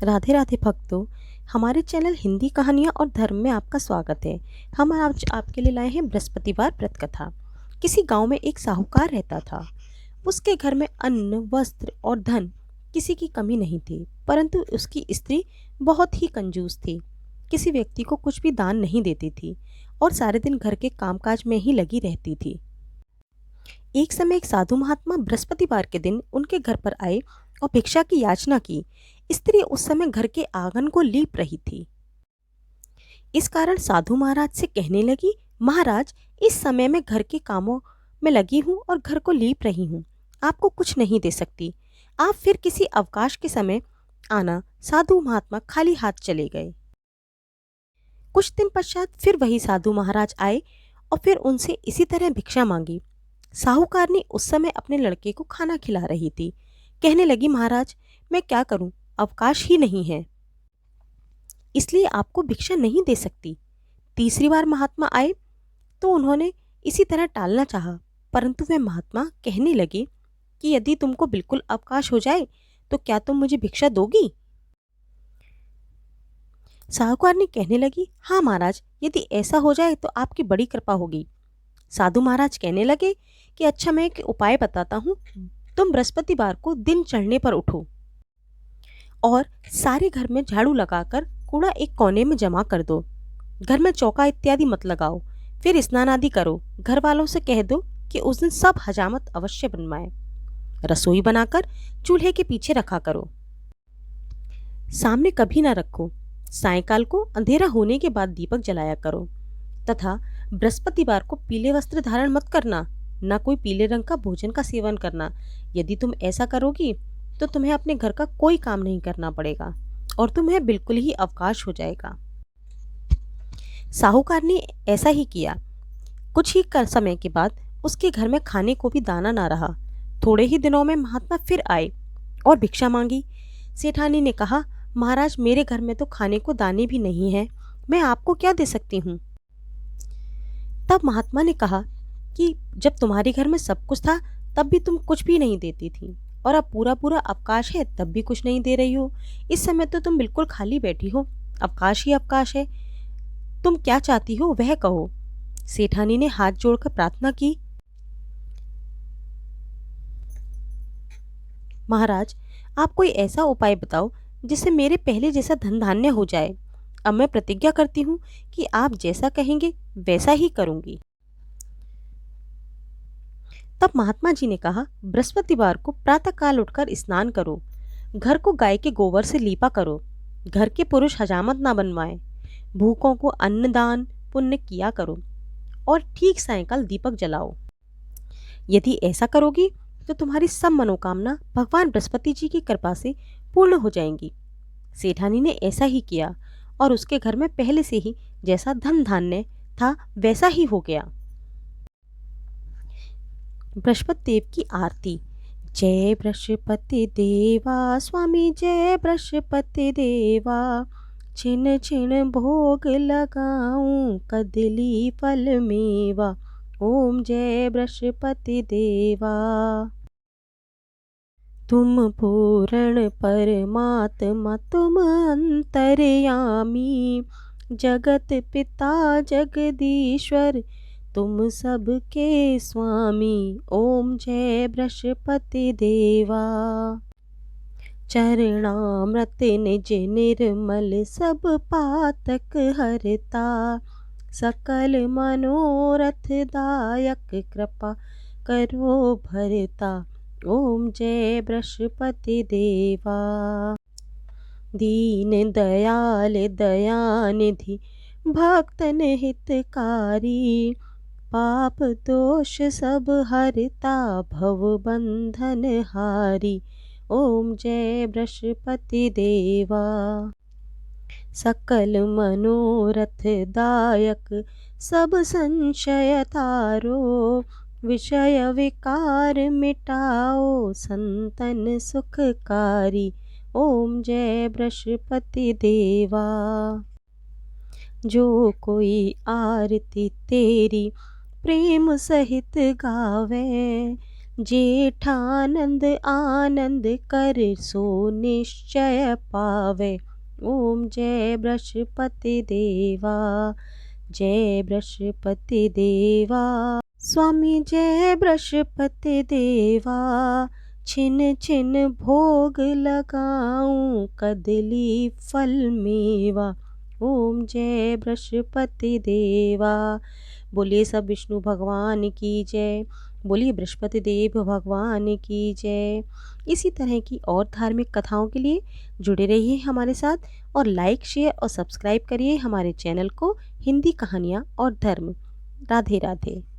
राधे राधे भक्तों। हमारे चैनल हिंदी कहानियाँ और धर्म में आपका स्वागत है। हम आज आपके लिए लाए हैं बृहस्पतिवार व्रत कथा। किसी गांव में एक साहूकार रहता था। उसके घर में अन्न, वस्त्र और धन किसी की कमी नहीं थी, परंतु उसकी स्त्री बहुत ही कंजूस थी। किसी व्यक्ति को कुछ भी दान नहीं देती थी और सारे दिन घर के कामकाज में ही लगी रहती थी। एक समय एक साधु महात्मा बृहस्पतिवार के दिन उनके घर पर आए और भिक्षा की याचना की। स्त्री उस समय घर के आंगन को लीप रही थी। इस कारण साधु महाराज से कहने लगी, महाराज, इस समय मैं घर के कामों में लगी हूँ और घर को लीप रही हूँ, आपको कुछ नहीं दे सकती। आप फिर किसी अवकाश के समय आना। साधु महात्मा खाली हाथ चले गए। कुछ दिन पश्चात फिर वही साधु महाराज आए और फिर उनसे इसी तरह भिक्षा मांगी। साहूकारनी उस समय अपने लड़के को खाना खिला रही थी। कहने लगी, महाराज, मैं क्या करूं, अवकाश ही नहीं है, इसलिए आपको भिक्षा नहीं दे सकती। तीसरी बार महात्मा आए तो उन्होंने इसी तरह टालना चाहा, परंतु वे महात्मा कहने लगे कि यदि तुमको बिल्कुल अवकाश हो जाए तो क्या तुम मुझे भिक्षा दोगी? साहूकारनी कहने लगी, हाँ महाराज, यदि ऐसा हो जाए तो आपकी बड़ी कृपा होगी। साधु महाराज कहने लगे कि अच्छा, मैं एक उपाय बताता हूँ। तुम बृहस्पतिवार को दिन चढ़ने पर उठो और सारे घर में झाड़ू लगाकर कूड़ा एक कोने में जमा कर दो। घर में चौका इत्यादि मत लगाओ। फिर स्नान आदि करो। घर वालों से कह दो कि उस दिन सब हजामत अवश्य बनवाएं। रसोई बनाकर चूल्हे के पीछे रखा करो, सामने कभी ना रखो। सायंकाल को अंधेरा होने के बाद दीपक जलाया करो तथा बृहस्पतिवार को पीले वस्त्र धारण मत करना, ना कोई पीले रंग का भोजन का सेवन करना। यदि तुम ऐसा करोगी तो तुम्हें अपने घर का कोई काम नहीं करना पड़ेगा और तुम्हें बिल्कुल ही अवकाश हो जाएगा। साहूकार ने ऐसा ही किया। कुछ ही समय के बाद उसके घर में खाने को भी दाना ना रहा। थोड़े ही दिनों में महात्मा फिर आए और भिक्षा मांगी। सेठानी ने कहा, महाराज, मेरे घर में तो खाने को दाने भी नहीं है, मैं आपको क्या दे सकती हूँ? तब महात्मा ने कहा कि जब तुम्हारे घर में सब कुछ था तब भी तुम कुछ भी नहीं देती थी, और अब पूरा पूरा अवकाश है तब भी कुछ नहीं दे रही हो। इस समय तो तुम बिल्कुल खाली बैठी हो, अवकाश ही अवकाश है। तुम क्या चाहती हो वह कहो। सेठानी ने हाथ जोड़कर प्रार्थना की, महाराज, आप कोई ऐसा उपाय बताओ जिससे मेरे पहले जैसा धन धान्य हो जाए। अब मैं प्रतिज्ञा करती हूँ कि आप जैसा कहेंगे वैसा ही करूंगी। तब महात्मा जी ने कहा, बृहस्पतिवार को प्रातःकाल उठकर स्नान करो, घर को गाय के गोबर से लीपा करो, घर के पुरुष हजामत ना बनवाएं, भूखों को अन्नदान पुण्य किया करो और ठीक सायंकाल दीपक जलाओ। यदि ऐसा करोगी तो तुम्हारी सब मनोकामना भगवान बृहस्पति जी की कृपा से पूर्ण हो जाएंगी। सेठानी ने ऐसा ही किया और उसके घर में पहले से ही जैसा धन धान्य था वैसा ही हो गया। बृहस्पति देव की आरती। जय बृहस्पति देवा, स्वामी जय बृहस्पति देवा, छिन छिन भोग लगाऊं कदली फल मेवा। ओम जय बृहस्पति देवा। तुम पूर्ण परमात्मा, तुम अंतर्यामी, जगत पिता जगदीश्वर, तुम सबके स्वामी। ओम जय बृहस्पति देवा। चरणामृत निज निर्मल, सब पातक हरता, सकल मनोरथ दायक, कृपा करो भरता। ओम जय बृहस्पति देवा। दीन दयाल दयानिधि, भक्तन हितकारी, पाप दोष सब हरता, भव बंधन हारी। ओम जय बृहस्पति देवा। सकल मनोरथ दायक, सब संशय तारो, विषय विकार मिटाओ, संतन सुखकारी। ओम जय बृहस्पति देवा। जो कोई आरती तेरी प्रेम सहित गावे, जेठानंद आनंद कर सो निश्चय पावे। ओम जय बृहस्पति देवा, जय बृहस्पति देवा। स्वामी जय बृहस्पति देवा, छिन छिन भोग लगाऊं कदली फल मेवा। ओम जय बृहस्पति देवा। बोलिए सब विष्णु भगवान की जय, बोलिए बृहस्पति देव भगवान की जय। इसी तरह की और धार्मिक कथाओं के लिए जुड़े रहिए हमारे साथ और लाइक शेयर और सब्सक्राइब करिए हमारे चैनल को हिंदी कहानियाँ और धर्म। राधे राधे।